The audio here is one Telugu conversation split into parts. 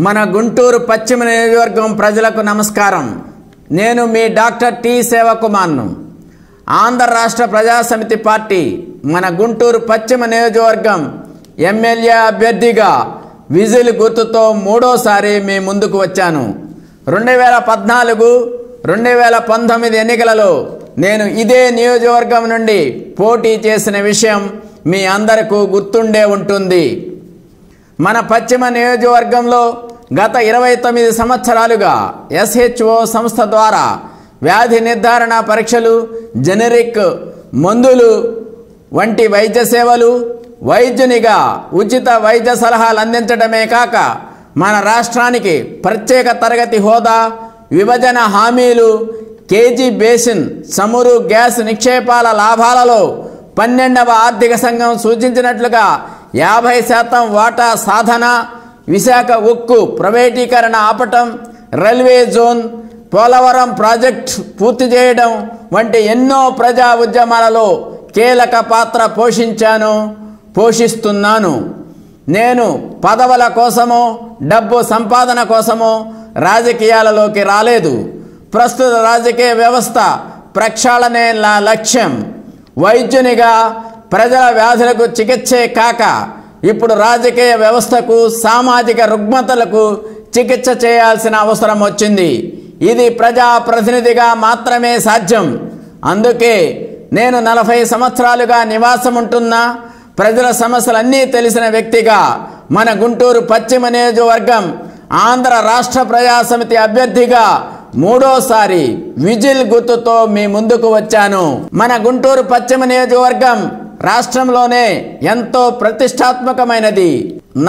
మన గుంటూరు పశ్చిమ నియోజకవర్గం ప్రజలకు నమస్కారం. నేను మీ డాక్టర్ టి సేవకుమార్ను. ఆంధ్ర రాష్ట్ర ప్రజాసమితి పార్టీ మన గుంటూరు పశ్చిమ నియోజకవర్గం ఎమ్మెల్యే అభ్యర్థిగా విజిల్ గుర్తుతో మూడోసారి మీ ముందుకు వచ్చాను. 2014, 2019 ఎన్నికలలో నేను ఇదే నియోజకవర్గం నుండి పోటీ చేసిన విషయం మీ అందరికీ గుర్తుండే ఉంటుంది. మన పశ్చిమ నియోజకవర్గంలో గత 29 సంవత్సరాలుగా SHO సంస్థ ద్వారా వ్యాధి నిర్ధారణ పరీక్షలు, జెనరిక్ మందులు వంటి వైద్య సేవలు, వైద్యునిగా ఉచిత వైద్య సలహాలు అందించడమే కాక మన రాష్ట్రానికి ప్రత్యేక తరగతి హోదా, విభజన హామీలు, కేజీ బేసిన్ చమురు గ్యాస్ నిక్షేపాల లాభాలలో 12వ ఆర్థిక సంఘం సూచించినట్లుగా 50% వాటా సాధన, విశాఖ ఉక్కు ప్రైవేటీకరణ ఆపటం, రైల్వే జోన్, పోలవరం ప్రాజెక్ట్ పూర్తి చేయడం వంటి ఎన్నో ప్రజా ఉద్యమాలలో కీలక పాత్ర పోషిస్తున్నాను. నేను పదవుల కోసమో డబ్బు సంపాదన కోసమో రాజకీయాలలోకి రాలేదు. ప్రస్తుత రాజకీయ వ్యవస్థ ప్రక్షాళనే నా లక్ష్యం. వైద్యునిగా ప్రజల వ్యాధులకు చికిత్సే కాక ఇప్పుడు రాజకీయ వ్యవస్థకు, సామాజిక రుగ్మతలకు చికిత్స చేయాల్సిన అవసరం వచ్చింది. ఇది ప్రజాప్రతినిధిగా మాత్రమే సాధ్యం. అందుకే నేను 40 సంవత్సరాలుగా నివాసం ఉంటున్నా, ప్రజల సమస్యలన్నీ తెలిసిన వ్యక్తిగా మన గుంటూరు పశ్చిమ నియోజకవర్గం ఆంధ్ర రాష్ట్ర ప్రజాసమితి అభ్యర్థిగా మూడోసారి విజిల్ గుర్తుతో మీ ముందుకు వచ్చాను. మన గుంటూరు పశ్చిమ నియోజకవర్గం రాష్ట్రంలోనే ఎంతో ప్రతిష్టాత్మకమైనది.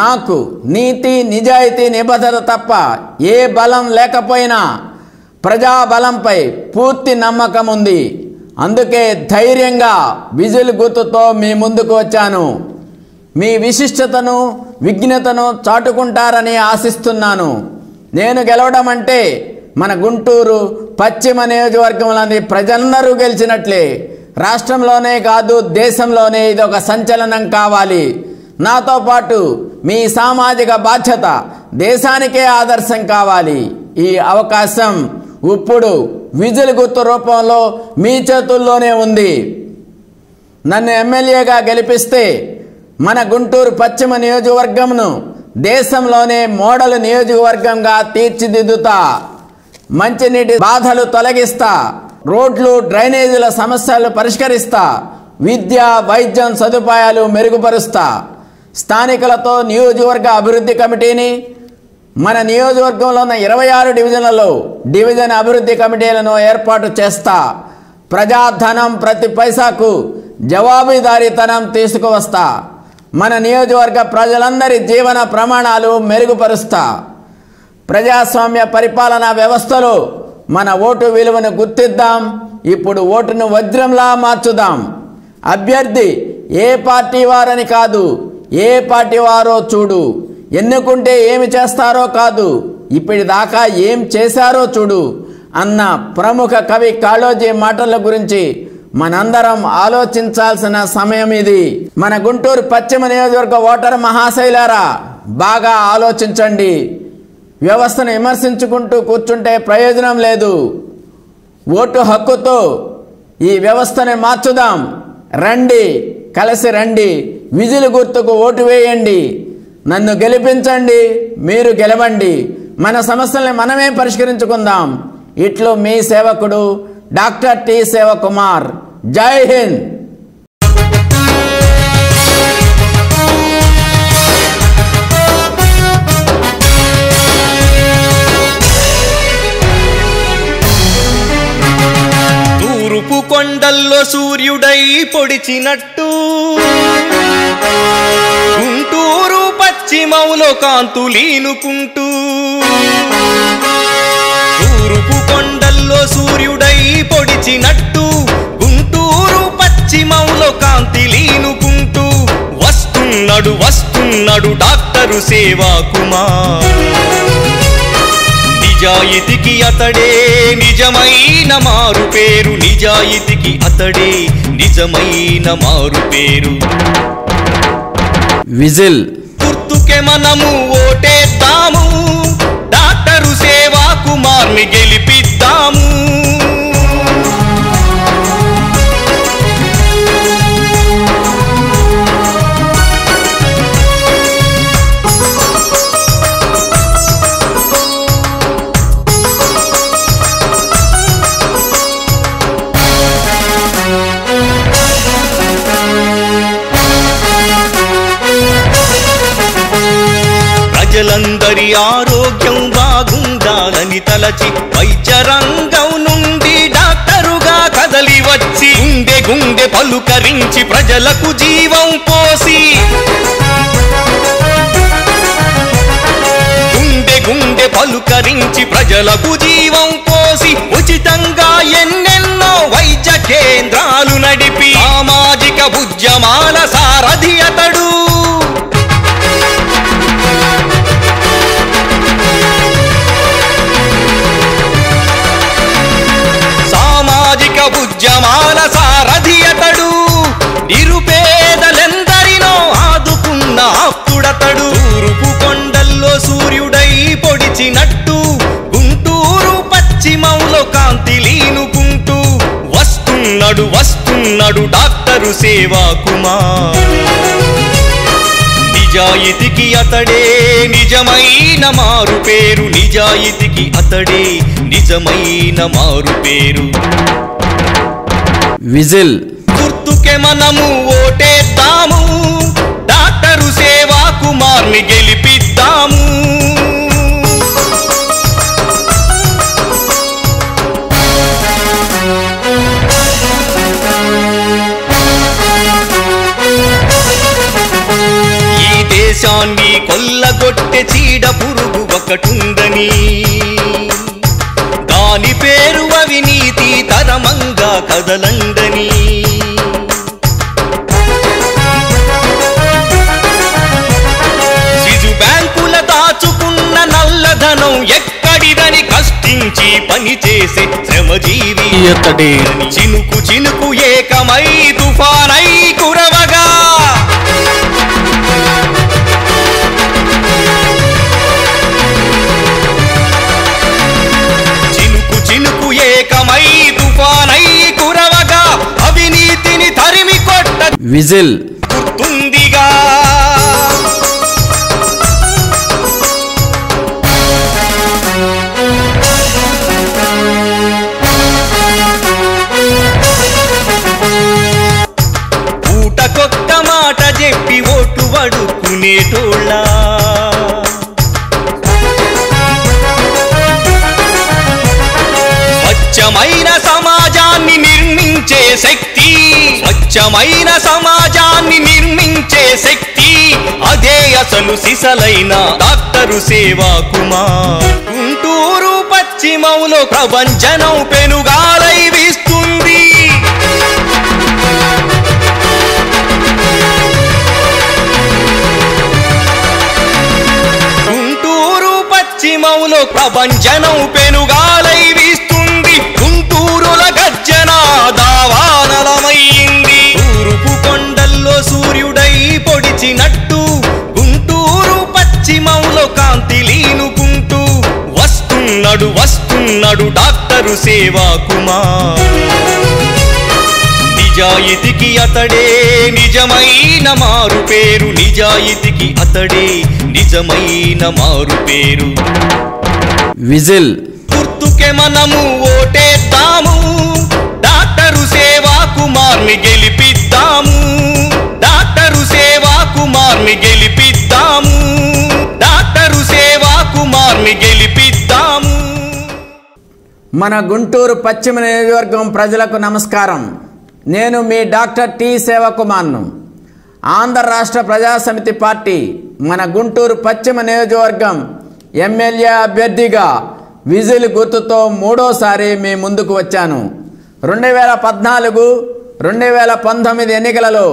నాకు నీతి, నిజాయితీ, నిబద్ధత తప్ప ఏ బలం లేకపోయినా ప్రజాబలంపై పూర్తి నమ్మకం ఉంది. అందుకే ధైర్యంగా విజిల్ గుర్తుతో మీ ముందుకు వచ్చాను. మీ విశిష్టతను, విజ్ఞతను చాటుకుంటారని ఆశిస్తున్నాను. నేను గెలవడం అంటే మన గుంటూరు పశ్చిమ నియోజకవర్గంలోని ప్రజలందరూ గెలిచినట్లే. రాష్ట్రంలోనే కాదు, దేశంలోనే ఇది ఒక సంచలనం కావాలి. నాతో పాటు మీ సామాజిక బాధ్యత దేశానికే ఆదర్శం కావాలి. ఈ అవకాశం ఇప్పుడు విజిల్ గుర్తు రూపంలో మీ చేతుల్లోనే ఉంది. నన్ను ఎమ్మెల్యేగా గెలిపిస్తే మన గుంటూరు పశ్చిమ నియోజకవర్గంను దేశంలోనే మోడల్ నియోజకవర్గంగా తీర్చిదిద్దుతా. మంచినీటి బాధలు తొలగిస్తా, రోడ్లు, డ్రైనేజీల సమస్యలు పరిష్కరిస్తా, విద్య, వైద్యం సదుపాయాలు మెరుగుపరుస్తా. స్థానికులతో నియోజకవర్గ అభివృద్ధి కమిటీని, మన నియోజకవర్గంలో ఉన్న 26 డివిజన్లలో డివిజన్ అభివృద్ధి కమిటీలను ఏర్పాటు చేస్తా. ప్రజాధనం ప్రతి పైసాకు జవాబుదారీతనం తీసుకువస్తా. మన నియోజకవర్గ ప్రజలందరి జీవన ప్రమాణాలు మెరుగుపరుస్తా. ప్రజాస్వామ్య పరిపాలనా వ్యవస్థలో మన ఓటు విలువను గుర్తిద్దాం. ఇప్పుడు ఓటును వజ్రంలా మార్చుదాం. అభ్యర్థి ఏ పార్టీ వారని కాదు, ఏ పార్టీ వారో చూడు. ఎన్నుకుంటే ఏమి చేస్తారో కాదు, ఇప్పటిదాకా ఏం చేశారో చూడు అన్న ప్రముఖ కవి కాళోజీ మాటల గురించి మనందరం ఆలోచించాల్సిన సమయం ఇది. మన గుంటూరు పశ్చిమ నియోజకవర్గ ఓటరు మహాశైలారా, బాగా ఆలోచించండి. వ్యవస్థను విమర్శించుకుంటూ కూర్చుంటే ప్రయోజనం లేదు. ఓటు హక్కుతో ఈ వ్యవస్థను మార్చుదాం. రండి, కలిసి రండి. విజిల్ గుర్తుకు ఓటు వేయండి. నన్ను గెలిపించండి, మీరు గెలవండి. మన సమస్యల్ని మనమే పరిష్కరించుకుందాం. ఇట్లు మీ సేవకుడు డాక్టర్ టి సేవకుమార్. జై హింద్. తూర్పు కొండల్లో సూర్యుడై పొడిచినట్టు, గుంటూరు పశ్చిమములో కాంతులీనుకుంటూ, తూర్పు కొండల్లో సూర్యుడై పొడిచినట్టు, గుంటూరు పశ్చిమములో కాంతిలీనుకుంటూ వస్తున్నాడు డాక్టరు సేవకుమార్. నిజాయితీకి అతడే నిజమైన మారు పేరు, నిజాయితీకి అతడే నిజమైన మారు పేరు. విజిల్. గుర్తుకే మనము ఓటేద్దాము, డాక్టరు సేవా కుమార్ని గెలిపిద్దాము. ప్రజలందరి ఆరోగ్యం బాగుండాలని తలచి వైద్య రంగం నుండి డాక్టరుగా కదలి వచ్చి గుండె గుండె పలుకరించి ప్రజలకు జీవం పోసి గుండె గుండె పలుకరించి ప్రజలకు జీవం పోసి ఉచితంగా ఎన్నెన్నో వైద్య కేంద్రాలు నడిపి సామాజిక ఉద్యమాల సారథి అతడు. ఉద్యమాల సారథి అతడు, నిరుపేదలెందరినో ఆదుకున్న ఆప్తుడతడు. తూర్పు కొండల్లో సూర్యుడై పొడిచినట్టు గుంటూరు పశ్చిమంలో కాంతి లీనుకుంటూ వస్తున్నాడు వస్తున్నాడు డాక్టరు సేవా కుమార్. నిజాయితీకి అతడే నిజమైన మారు పేరు, నిజాయితీకి అతడే నిజమైన మారు పేరు. విజిల్. గుర్తుకే మనము ఓటేద్దాము, డాక్టరు సేవా కుమార్ని గెలిపిద్దాము. ఈ దేశాన్ని కొల్లగొట్టె చీడ పురుగు ఒకటుందని, దాని పేరు అవినీతి తరమంగా కదలండని. సిజు బ్యాంకుల దాచుకున్న నల్లధనం ఎక్కడిదని కష్టించి పనిచేసే శ్రమజీవి అతడే. చినుకు చినుకు ఏకమై తుఫానై కురవగా చినుకు ఏకమై తుఫానై కురవగా అవినీతిని తరిమి కొట్ట విజిల్. గుర్తుందిగా. పూటకొక్క మాట చెప్పి ఓటు అడుక్కునేటోళ్ళ, స్వచ్ఛమైన సమాజాన్ని నిర్మించే శక్తి, స్వచ్ఛమైన సమాజాన్ని నిర్మించే శక్తి అదే అసలు సిసలైన డాక్టరు సేవా కుమార్. గుంటూరు పశ్చిమంలో ప్రభంజనం పెనుగాలై వీస్తుంది. గుంటూరు పశ్చిమంలో ప్రభంజనం పెనుగాలై వీస్తుంది. గుంటూరుల గర్జన దావానలమైంది. తూర్పు కొండల్లో సూర్యుడై పొడిచినట్టు గుంటూరు పశ్చిమంలో కాంతి లీనుకుంటూ వస్తున్నాడు వస్తున్నాడు డాక్టరు సేవా కుమార్. నిజాయితీకి అతడే నిజమైన మారు పేరు, నిజాయితీకి అతడే నిజమైన మారు పేరు. విజిల్. గుర్తుకే మనము ఓటేద్దాము, డాక్టరు సేవా కుమార్ని గెలిపిద్దాము. డాక్టరు సేవా కుమార్ని గెలిపిద్దాము. డాక్టరు సేవా కుమార్ని గెలిపిద్దాము. మన గుంటూరు పశ్చిమ నియోజకవర్గం ప్రజలకు నమస్కారం. నేను మీ డాక్టర్ టి సేవకుమార్ను. ఆంధ్ర రాష్ట్ర ప్రజాసమితి పార్టీ మన గుంటూరు పశ్చిమ నియోజకవర్గం ఎమ్మెల్యే అభ్యర్థిగా విజిల్ గుర్తుతో మూడోసారి మీ ముందుకు వచ్చాను. 2014, 2019 ఎన్నికలలో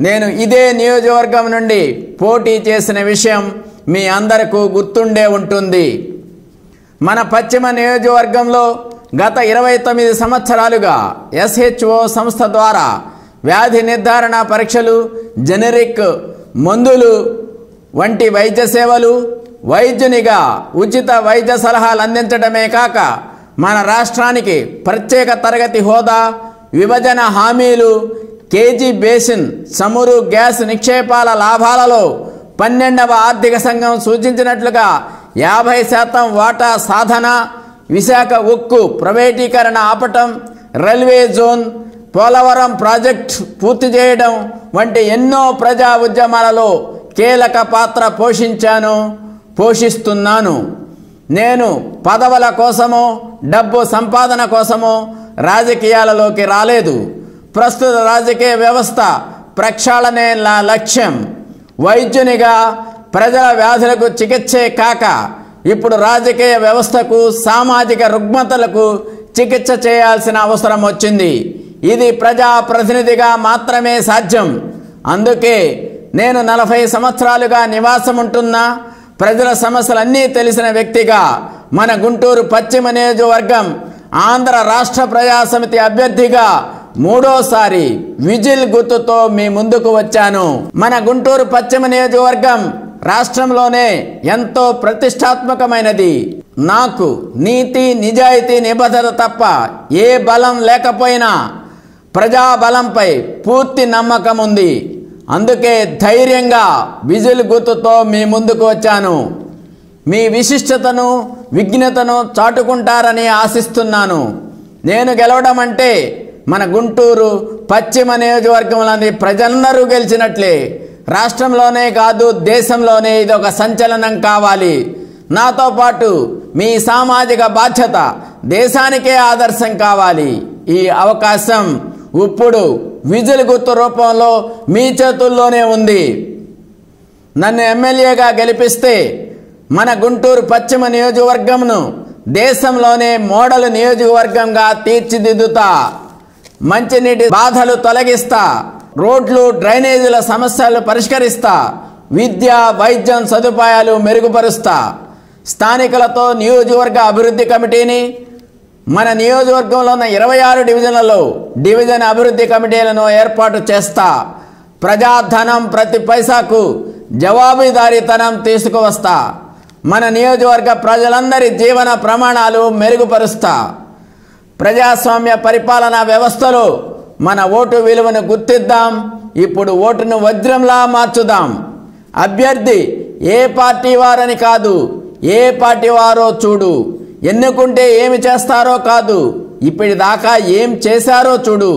నేను ఇదే నియోజకవర్గం నుండి పోటీ చేసిన విషయం మీ అందరికీ గుర్తుండే ఉంటుంది. మన పశ్చిమ నియోజకవర్గంలో గత 29 సంవత్సరాలుగా SHO సంస్థ ద్వారా వ్యాధి నిర్ధారణ పరీక్షలు, జెనరిక్ మందులు వంటి వైద్య సేవలు, వైద్యునిగా ఉచిత వైద్య సలహాలు అందించడమే కాక మన రాష్ట్రానికి ప్రత్యేక తరగతి హోదా, విభజన హామీలు, కేజీ బేసిన్, చమురు గ్యాస్ నిక్షేపాల లాభాలలో 12వ ఆర్థిక సంఘం సూచించినట్లుగా 50% వాటా సాధన, విశాఖ ఉక్కు ప్రైవేటీకరణ ఆపటం, రైల్వే జోన్, పోలవరం ప్రాజెక్టు పూర్తి చేయడం వంటి ఎన్నో ప్రజా ఉద్యమాలలో కీలక పాత్ర పోషిస్తున్నాను. నేను పదవుల కోసమో డబ్బు సంపాదన కోసమో రాజకీయాలలోకి రాలేదు. ప్రస్తుత రాజకీయ వ్యవస్థ ప్రక్షాళనే నా లక్ష్యం. వైద్యునిగా ప్రజల వ్యాధులకు చికిత్సే కాక ఇప్పుడు రాజకీయ వ్యవస్థకు, సామాజిక రుగ్మతలకు చికిత్స చేయాల్సిన అవసరం వచ్చింది. ఇది ప్రజాప్రతినిధిగా మాత్రమే సాధ్యం. అందుకే నేను 40 సంవత్సరాలుగా నివాసం ఉంటున్నా ప్రజల సమస్యలన్నీ తెలిసిన వ్యక్తిగా మన గుంటూరు పశ్చిమ నియోజకవర్గం ఆంధ్ర రాష్ట్ర ప్రజాసమితి అభ్యర్థిగా 3వసారి విజిల్ గుర్తుతో మీ ముందుకు వచ్చాను. మన గుంటూరు పశ్చిమ నియోజకవర్గం రాష్ట్రంలోనే ఎంతో ప్రతిష్టాత్మకమైనది. నాకు నీతి, నిజాయితీ, నిబద్ధత తప్ప ఏ బలం లేకపోయినా ప్రజాబలంపై పూర్తి నమ్మకం ఉంది. అందుకే ధైర్యంగా విజిల్ గుర్తుతో మీ ముందుకు వచ్చాను. మీ విశిష్టతను, విజ్ఞతను చాటుకుంటారని ఆశిస్తున్నాను. నేను గెలవడం అంటే మన గుంటూరు పశ్చిమ నియోజకవర్గంలోని ప్రజలందరూ గెలిచినట్లే. రాష్ట్రంలోనే కాదు, దేశంలోనే ఇది ఒక సంచలనం కావాలి. నాతో పాటు మీ సామాజిక బాధ్యత దేశానికే ఆదర్శం కావాలి. ఈ అవకాశం ఇప్పుడు విజిల్ గుర్తు రూపంలో మీ చేతుల్లోనే ఉంది. నన్ను ఎమ్మెల్యేగా గెలిపిస్తే మన గుంటూరు పశ్చిమ నియోజకవర్గంను దేశంలోనే మోడల్ నియోజకవర్గంగా తీర్చిదిద్దుతా. మంచినీటి బాధలు తొలగిస్తా, రోడ్లు, డ్రైనేజీల సమస్యలు పరిష్కరిస్తా, విద్య, వైద్యం సదుపాయాలు మెరుగుపరుస్తా. స్థానికులతో నియోజకవర్గ అభివృద్ధి కమిటీని, మన నియోజకవర్గంలో ఉన్న 26 డివిజన్లలో డివిజన్ అభివృద్ధి కమిటీలను ఏర్పాటు చేస్తా. ప్రజాధనం ప్రతి పైసాకు జవాబుదారీతనం తీసుకువస్తా. మన నియోజకవర్గ ప్రజలందరి జీవన ప్రమాణాలు మెరుగుపరుస్తా. ప్రజాస్వామ్య పరిపాలనా వ్యవస్థలో మన ఓటు విలువను గుర్తిద్దాం. ఇప్పుడు ఓటును వజ్రంలా మార్చుదాం. అభ్యర్థి ఏ పార్టీ వారని కాదు, ఏ పార్టీ వారో చూడు. ఎన్నుకుంటే ఏమి చేస్తారో కాదు, ఇప్పటిదాకా ఏం చేశారో చూడు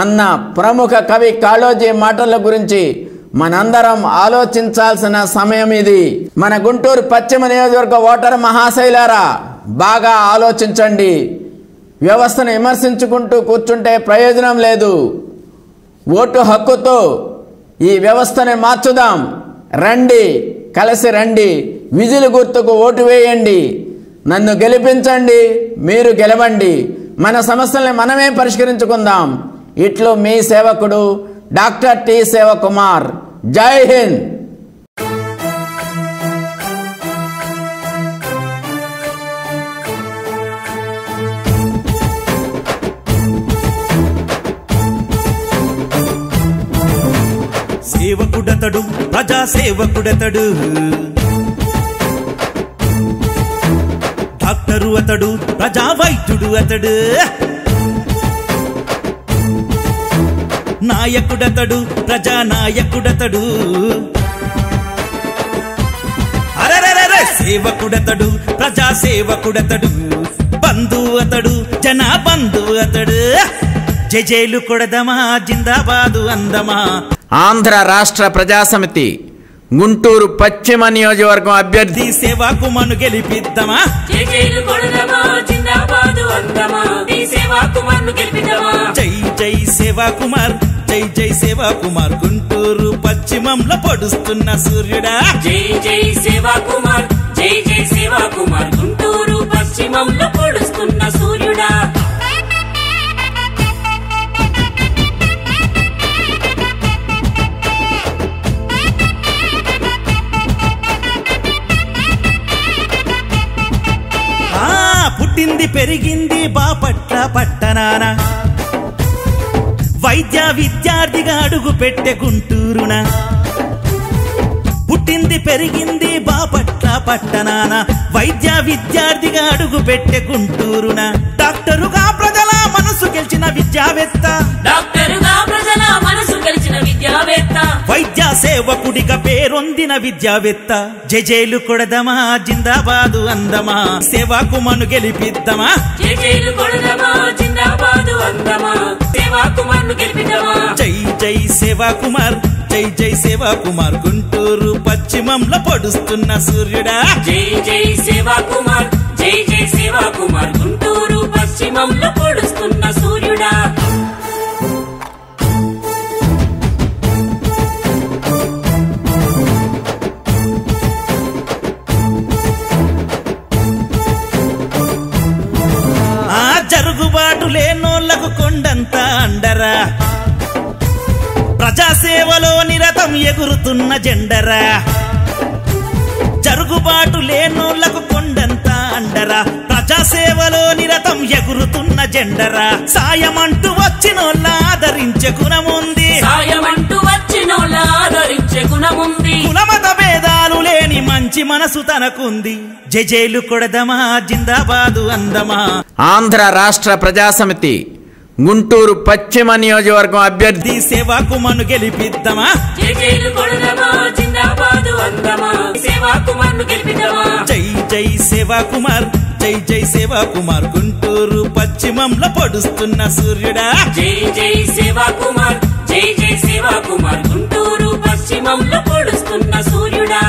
అన్న ప్రముఖ కవి కాళోజీ మాటల గురించి మనందరం ఆలోచించాల్సిన సమయం ఇది. మన గుంటూరు పశ్చిమ నియోజకవర్గ ఓటర్ మహాశైలారా, బాగా ఆలోచించండి. వ్యవస్థను విమర్శించుకుంటూ కూర్చుంటే ప్రయోజనం లేదు. ఓటు హక్కుతో ఈ వ్యవస్థను మార్చుదాం. రండి, కలిసి రండి, విజిల్ గుర్తుకు ఓటు వేయండి. నన్ను గెలిపించండి, మీరు గెలవండి. మన సమస్యల్ని మనమే పరిష్కరించుకుందాం. ఇట్లు మీ సేవకుడు డాక్టర్ టి శివకుమార్. జై హింద్. సేవకుడతడు, ప్రజాసేవకుడతడు, డాక్టరు అతడు, ప్రజా వైద్యుడు అతడు, నాయకుడతడు, ప్రజానాయకుడతడు, అరెరెరె సేవకుడతడు, ప్రజాసేవకుడతడు, బంధువు అతడు, జన బంధువు అతడు. జైలు కొడదమా, జిందాబాదు అందమా. ఆంధ్ర రాష్ట్ర ప్రజాసమితి గుంటూరు పశ్చిమ నియోజకవర్గం అభ్యర్థి సేవాకుమార్ను గెలిపిద్దామా. జై జై సేవాకుమార్, జై జై సేవాకుమార్. గుంటూరు పశ్చిమంలో పొడుస్తున్న సూర్యుడా. జై జై సేవాకుమార్, జై జై సేవాకుమార్. గుంటూరు పశ్చిమంలో పొడుస్తున్న సూర్యుడా. పుట్టింది పెరిగింది బాపట్ల పట్టణాన, వైద్య విద్యార్థిగా అడుగు పెట్టే గుంటూరున. పుట్టింది పెరిగింది బాపట్ల పట్టణాన వైద్య విద్యార్థిగా అడుగు పెట్టే గుంటూరున డాక్టరుగా ప్రజల మనసు గెలిచిన విద్యావేత్త డాక్టరుగా ప్రజల మనసు గెలిచిన విద్యావేత్త వైద్య సేవకుడిగా పేరొందిన విద్యావేత్త జైలు కొడదమా జిందాబాదు అందమా సేవకు మను గెలిపిద్దామా జైలు కొడదమా జిందాబాదు అందమా సేవకు మను గెలిపిద్దామా జై జై సేవా కుమార్ జై జై సేవా కుమార్ గుంటూరు పశ్చిమంలో పొడుస్తున్న సూర్యుడా జై జై సేవా కుమార్ జై జై సేవా కుమార్ గుంటూరు పశ్చిమంలో పొడుస్తున్న సూర్యుడా ఆ జరుగుబాటు లేనోళ్లకు కొండంత అండరా ప్రజాసేవలో నిరతం ఎగురుతున్న జెండరా జరుగుబాటు లేనోళ్లకు కొండంత అండరా ప్రజాసేవలో నిరతం ఎగురుతున్న జెండరా సాయమంటూ వచ్చినోళ్ళ ఆదరించే గుణముంది సాయమంటూ వచ్చినోళ్ళ ఆదరించే గుణముంది కులమత భేదాలు లేని మంచి మనసు తనకుంది జైలు కొడదమా జిందాబాదు అందమా ఆంధ్ర రాష్ట్ర ప్రజాసమితి గుంటూరు పశ్చిమ నియోజకవర్గం అభ్యర్థి సేవకు మను గెలిపిద్దామా జైలు కొడదమా జిందాబాదు అందమా సేవకు మను గెలిపిద్దామా జై జై సేవా కుమార్ జై జై సేవా కుమార్ గుంటూరు పశ్చిమంలో పొడుస్తున్న సూర్యుడా జై జై సేవా కుమార్ జై జై సేవా కుమార్ గుంటూరు పశ్చిమంలో పొడుస్తున్న సూర్యుడా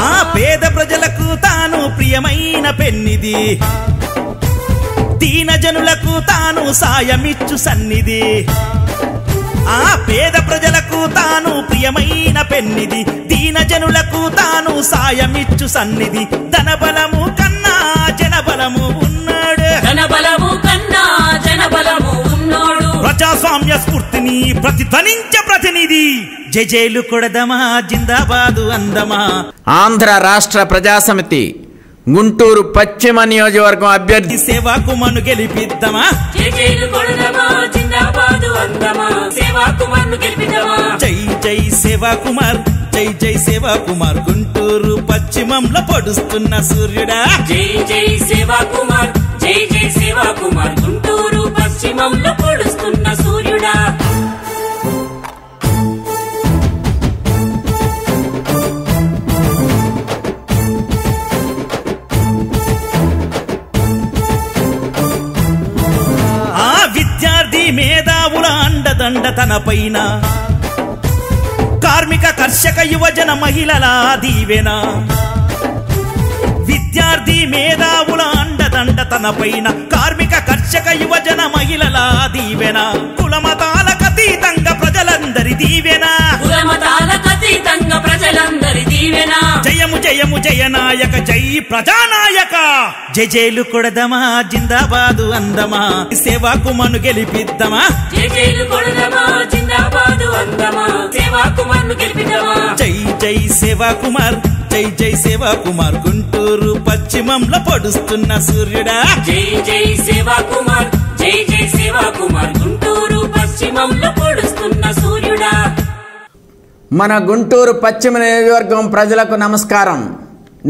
ఆ పేద ప్రజలకు తాను ప్రియమైన పెన్నిది దీన జనులకు తాను సాయమిచ్చు సన్నిధి ఆ పేద ప్రజలకు తాను ప్రియమైన పెన్నిది దీన జనులకు తాను సాయమిచ్చు సన్నిధి ధనబలము కన్నా జనబలము ఉన్నాడు ధనబలము కన్నా జనబలము ఉన్నోడు ప్రజాస్వామ్య స్ఫూర్తిని ప్రతిధ్వనించే ప్రతినిధి జైలు కొడదమా జిందాబాదు అందమా ఆంధ్ర రాష్ట్ర ప్రజాసమితి గుంటూరు పశ్చిమ నియోజకవర్గం అభ్యర్థి సేవకు మను గెలిపిద్దామా జైలు కొడదమా జిందాబాదు అందమా సేవకు మను గెలిపిద్దామా జై జై సేవా కుమార్ జై జై సేవా కుమార్ గుంటూరు పశ్చిమంలో పొడుస్తున్న సూర్యుడా జై జై సేవా కుమార్ జై జై సేవా కుమార్ గుంటూరు పశ్చిమంలో పొడుస్తున్న సూర్యుడా ఆ విద్యార్థి మేధావుల అండదండ తన పైన కార్మిక కర్షక యువజన మహిళల దీవెన విద్యార్థి మేధావుల అండదండ తన పైన కార్మిక కర్షక యువజన మహిళల దీవెన కులమతాలకు అతీతంగా ప్రజలందరి దీవెన కులమతాలకు అతీతంగా ప్రజలందరి దీవెన జయము జయము జయనాయక జై ప్రజానాయక జైలు కొడదమా జిందాబాదు అందమా సేవకు మను గెలిపిద్దామా జైలు కొడదమా జిందాబాదు అందమా సేవకు మను గెలిపిద్దామా జై జై సేవా కుమార్ జై జై సేవా కుమార్ గుంటూరు పశ్చిమంలో పొడుస్తున్న సూర్యుడా జై జై సేవా కుమార్ జై జై సేవా కుమార్ గుంటూరు పశ్చిమంలో పొడుస్తున్న సూర్యుడా మన గుంటూరు పశ్చిమ నియోజకవర్గం ప్రజలకు నమస్కారం.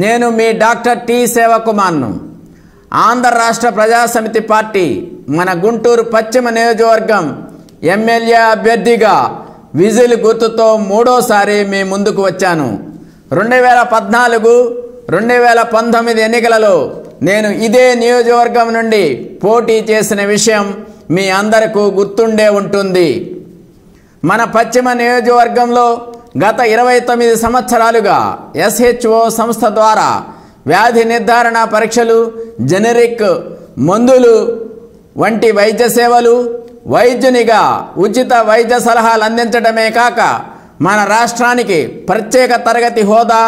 నేను మీ డాక్టర్ టి సేవకుమార్ను. ఆంధ్ర రాష్ట్ర ప్రజాసమితి పార్టీ మన గుంటూరు పశ్చిమ నియోజకవర్గం ఎమ్మెల్యే అభ్యర్థిగా విజిల్ గుర్తుతో మూడోసారి మీ ముందుకు వచ్చాను. 2014, 2019 ఎన్నికలలో నేను ఇదే నియోజకవర్గం నుండి పోటీ చేసిన విషయం మీ అందరికీ గుర్తుండే ఉంటుంది. మన పశ్చిమ నియోజకవర్గంలో గత 29 సంవత్సరాలుగా SHO సంస్థ ద్వారా వ్యాధి నిర్ధారణ పరీక్షలు, జెనరిక్ మందులు వంటి వైద్య సేవలు, వైద్యునిగా ఉచిత వైద్య సలహాలు అందించడమే కాక మన రాష్ట్రానికి ప్రత్యేక తరగతి హోదా,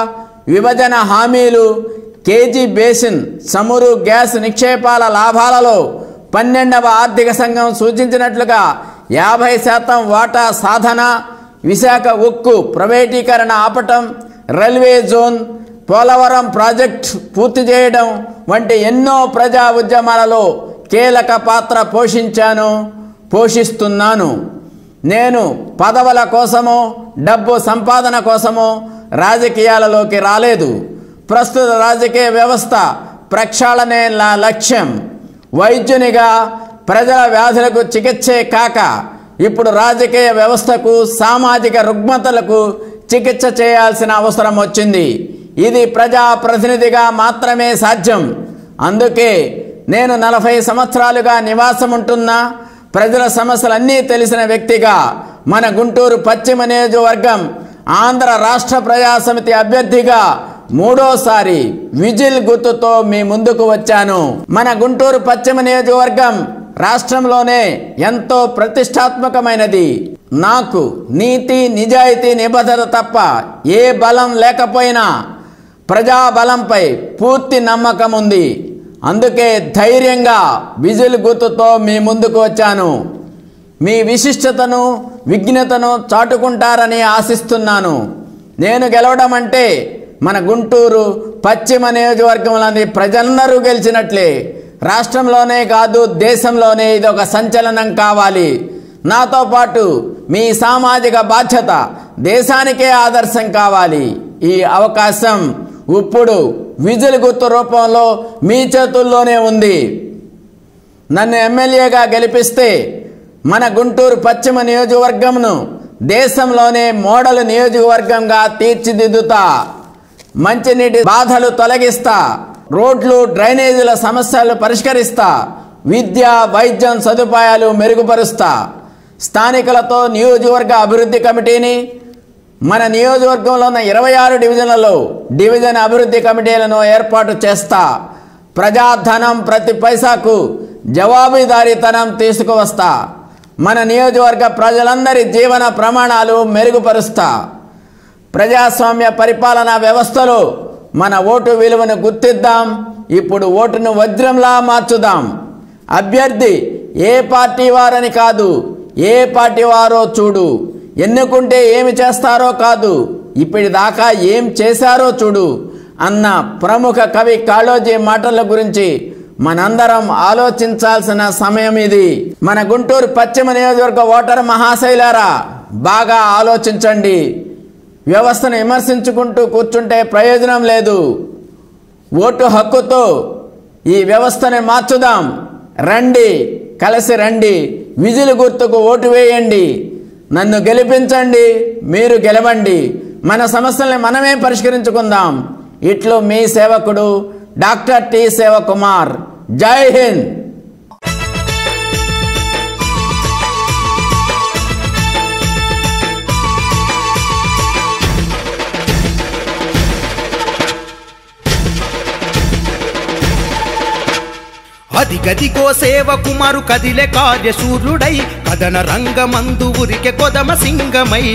విభజన హామీలు, కేజీ బేసిన్ చమురు గ్యాస్ నిక్షేపాల లాభాలలో 12వ ఆర్థిక సంఘం సూచించినట్లుగా 50% వాటా సాధన, విశాఖ ఉక్కు ప్రైవేటీకరణ ఆపటం, రైల్వే జోన్, పోలవరం ప్రాజెక్ట్ పూర్తి చేయడం వంటి ఎన్నో ప్రజా ఉద్యమాలలో కీలక పాత్ర పోషిస్తున్నాను. నేను పదవుల కోసమో డబ్బు సంపాదన కోసమో రాజకీయాలలోకి రాలేదు. ప్రస్తుత రాజకీయ వ్యవస్థ ప్రక్షాళనే నా లక్ష్యం. వైద్యునిగా ప్రజల వ్యాధులకు చికిత్సే కాక ఇప్పుడు రాజకీయ వ్యవస్థకు సామాజిక రుగ్మతలకు చికిత్స చేయాల్సిన అవసరం వచ్చింది. ఇది ప్రజాప్రతినిధిగా మాత్రమే సాధ్యం. అందుకే నేను 40 సంవత్సరాలుగా నివాసం ఉంటున్నా ప్రజల సమస్యలన్నీ తెలిసిన వ్యక్తిగా మన గుంటూరు పశ్చిమ నియోజకవర్గం ఆంధ్ర రాష్ట్ర ప్రజాసమితి అభ్యర్థిగా 3వ విజిల్ గుర్తుతో మీ ముందుకు వచ్చాను. మన గుంటూరు పశ్చిమ నియోజకవర్గం రాష్ట్రంలోనే ఎంతో ప్రతిష్టాత్మకమైనది. నాకు నీతి నిజాయితీ నిబద్ధత తప్ప ఏ బలం లేకపోయినా ప్రజాబలంపై పూర్తి నమ్మకం ఉంది. అందుకే ధైర్యంగా విజిల్ గుర్తుతో మీ ముందుకు వచ్చాను. మీ విశిష్టతను విజ్ఞతను చాటుకుంటారని ఆశిస్తున్నాను. నేను గెలవడం అంటే మన గుంటూరు పశ్చిమ నియోజకవర్గంలోని ప్రజలందరూ గెలిచినట్లే. రాష్ట్రంలోనే కాదు దేశంలోనే ఇదొక సంచలనం కావాలి. నాతో పాటు మీ సామాజిక బాధ్యత దేశానికే ఆదర్శం కావాలి. ఈ అవకాశం ఇప్పుడు విజిల్ గుర్తు రూపంలో మీ చేతుల్లోనే ఉంది. నన్ను ఎమ్మెల్యేగా గెలిపిస్తే మన గుంటూరు పశ్చిమ నియోజకవర్గంను దేశంలోనే మోడల్ నియోజకవర్గంగా తీర్చిదిద్దుతా. మంచినీటి బాధలు తొలగిస్తా. రోడ్లు డ్రైనేజీల సమస్యలు పరిష్కరిస్తా. విద్య వైద్యం సదుపాయాలు మెరుగుపరుస్తా. స్థానికులతో నియోజకవర్గ అభివృద్ధి కమిటీని మన నియోజకవర్గంలో ఉన్న 26 డివిజన్లలో డివిజన్ అభివృద్ధి కమిటీలను ఏర్పాటు చేస్తా. ప్రజాధనం ప్రతి పైసాకు జవాబుదారీతనం తీసుకువస్తా. మన నియోజకవర్గ ప్రజలందరి జీవన ప్రమాణాలు మెరుగుపరుస్తా. ప్రజాస్వామ్య పరిపాలనా వ్యవస్థలో మన ఓటు విలువను గుర్తిద్దాం. ఇప్పుడు ఓటును వజ్రంలా మార్చుదాం. అభ్యర్థి ఏ పార్టీ వారని కాదు, ఏ పార్టీ వారో చూడు. ఎన్నుకుంటే ఏమి చేస్తారో కాదు, ఇప్పటిదాకా ఏం చేశారో చూడు అన్న ప్రముఖ కవి కాళోజీ మాటల గురించి మనందరం ఆలోచించాల్సిన సమయం ఇది. మన గుంటూరు పశ్చిమ నియోజకవర్గ ఓటర్ మహాశైలారా, బాగా ఆలోచించండి. వ్యవస్థను విమర్శించుకుంటూ కూర్చుంటే ప్రయోజనం లేదు. ఓటు హక్కుతో ఈ వ్యవస్థను మార్చుదాం. రండి, కలిసి రండి. విజిల్ గుర్తుకు ఓటు వేయండి. నన్ను గెలిపించండి, మీరు గెలవండి. మన సమస్యల్ని మనమే పరిష్కరించుకుందాం. ఇట్లు మీ సేవకుడు డాక్టర్ టి శివకుమార్. జై హింద్. అదిగదిగో సేవకుమారు కదిలే కార్యశూరుడై కదన రంగమందు ఉరికె కొదమ సింగమై.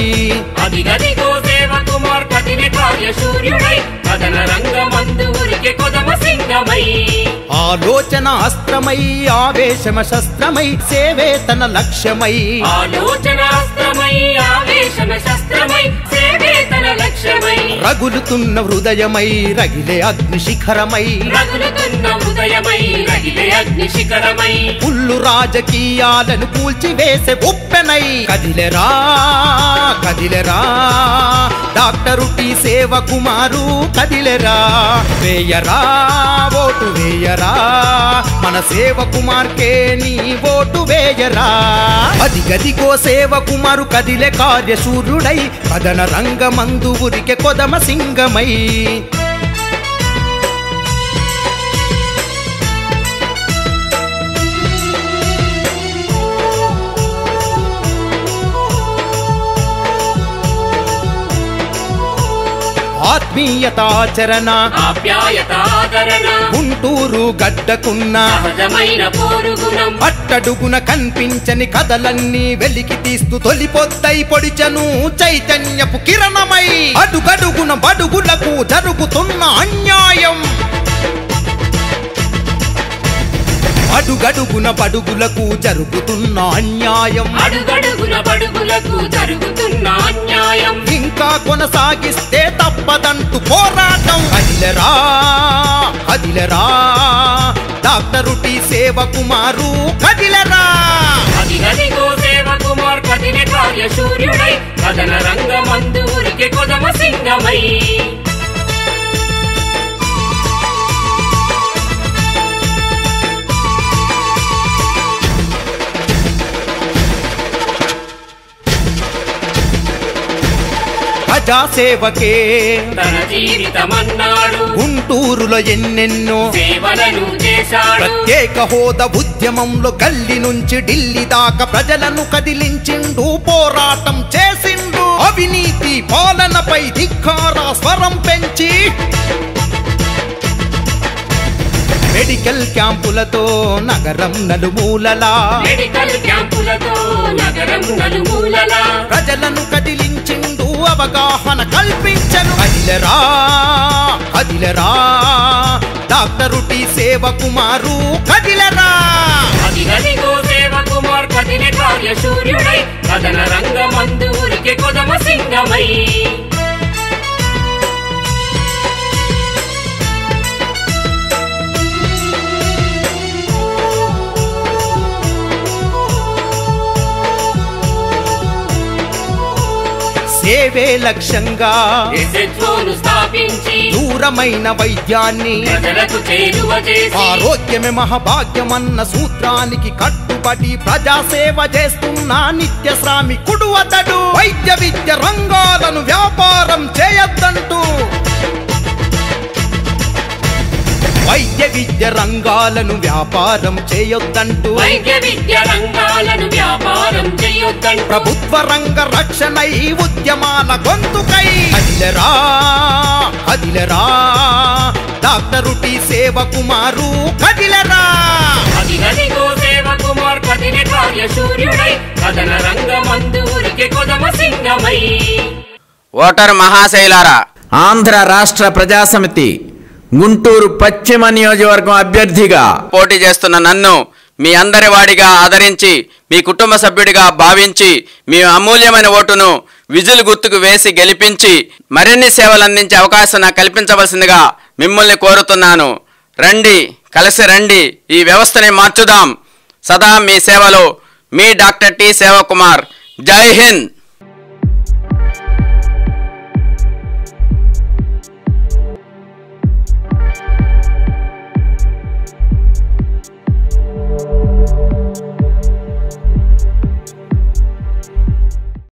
అదిగదిగో సేవకుమార్ కదిలే కార్యశూరుడై కదన రంగమందు ఉరికె కొదమ సింగమై. ఆలోచన అస్త్రమై ఆవేశమ శస్త్రమై సేవే తన లక్ష్యమై. ఆలోచన అస్త్రమై ఆవేశమ శస్త్రమై సేవే తన లక్ష్యమై. రగులుతున్న హృదయమై రగిలే అగ్ని శిఖరమై. రగులుతున్న హృదయమై రగిలే అగ్ని శిఖరమై. పుల్లు రాజకీయాలను కూల్చివేసే ఉప్పెనై కదిలెరా కదిలెరా డాక్టరు టి శివకుమారు కదిలెరా. వేయరా ఓటు వేయరా, మన శివకుమార్కే నీ ఓటు వేయరా. అదిగదిగో శివకుమారు కదిలే కార్యశూరుడై కదన రంగమందు ఉరికె కొదమ సింగమై. ఆత్మీయతాచరణ ఆప్యాయతాదరణ గుంటూరు గడ్డకున్న సహజమైన పోరుగుణం. అట్టడుగున కనిపించని కథలన్నీ వెలికి తీస్తూ తొలిపొద్దై పొడిచను చైతన్యపు కిరణమై. అడుగడుగున బడుగులకు జరుగుతున్న అన్యాయం. అడుగడుగున బడుగులకు జరుగుతున్న అన్యాయం. అడుగడుగున బడుగులకు జరుగుతున్న అన్యాయం. ఇంకా కొనసాగిస్తే తప్పదంటూ పోరాటం. కదిలరా కదిలరా డాక్టరు టి సేవకుమారు కదిలరా అదిగదిగో సేవకుమార్ కదిలే కార్యశూర్యుడై కథన రంగమందు ఊరికే కొదమ సింగమై ప్రజాసేవకే తన జీవితమన్నాడు గుంటూరులో ఎన్నెన్నో సేవలను చేశాడు ప్రత్యేక హోదా ఉద్యమంలో గల్లీ నుంచి ఢిల్లీ దాకా ప్రజలను కదిలించిండు పోరాటం చేసిండు అవినీతి పాలనపై ధిక్కార స్వరం పెంచి మెడికల్ క్యాంపులతో నగరం నలుమూలలా మెడికల్ క్యాంపులతో నగరం నలుమూలలా ప్రజలను కదిలించిండు అవగాహన కల్పించను కదిలరా కదిలరా డాక్టరు టి సేవకుమారు కదిలరా అదిగదిగో సేవకుమార్ కదిలే కార్యశూర్యుడై కథన రంగమందు ఊరికే కొదమ సింగమై సేవే లక్ష్యంగా ఎస్హెచ్ఓను స్థాపించి దూరమైన వైద్యాన్ని ప్రజలకు చేరువ చేసి ఆరోగ్యమే మహాభాగ్యమన్న సూత్రానికి కట్టుబడి ప్రజాసేవ చేస్తున్న నిత్య శ్రామికుడు అతడు వైద్య విద్య రంగాలను వ్యాపారం చేయొద్దంటూ వైద్య విద్య రంగాలను వ్యాపారం చేయొద్దంటూ వైద్య విద్య రంగాలను వ్యాపారం చేయొద్దంటూ ప్రభుత్వ రంగ రక్షణై ఉద్యమాల గొంతుకై కదిలరా కదిలరా డాక్టరు టి సేవకుమారు కదిలరా అదిగదిగో సేవకుమార్ కదిలే కార్యశూర్యుడై కథన రంగమందు ఊరికే కొదమ సింగమై ఓటర్ మహాశైలారా, ఆంధ్ర రాష్ట్ర ప్రజాసమితి గుంటూరు పశ్చిమ నియోజకవర్గం అభ్యర్థిగా పోటీ చేస్తున్న నన్ను మీ అందరి వాడిగా ఆదరించి మీ కుటుంబ సభ్యుడిగా భావించి మీ అమూల్యమైన ఓటును విజిల్ గుర్తుకు వేసి గెలిపించి మరిన్ని సేవలు అందించే అవకాశం నాకు కల్పించవలసిందిగా మిమ్మల్ని కోరుతున్నాను. రండి, కలిసి రండి, ఈ వ్యవస్థని మార్చుదాం. సదా మీ సేవలో మీ డాక్టర్ టి సేవకుమార్. జై హింద్.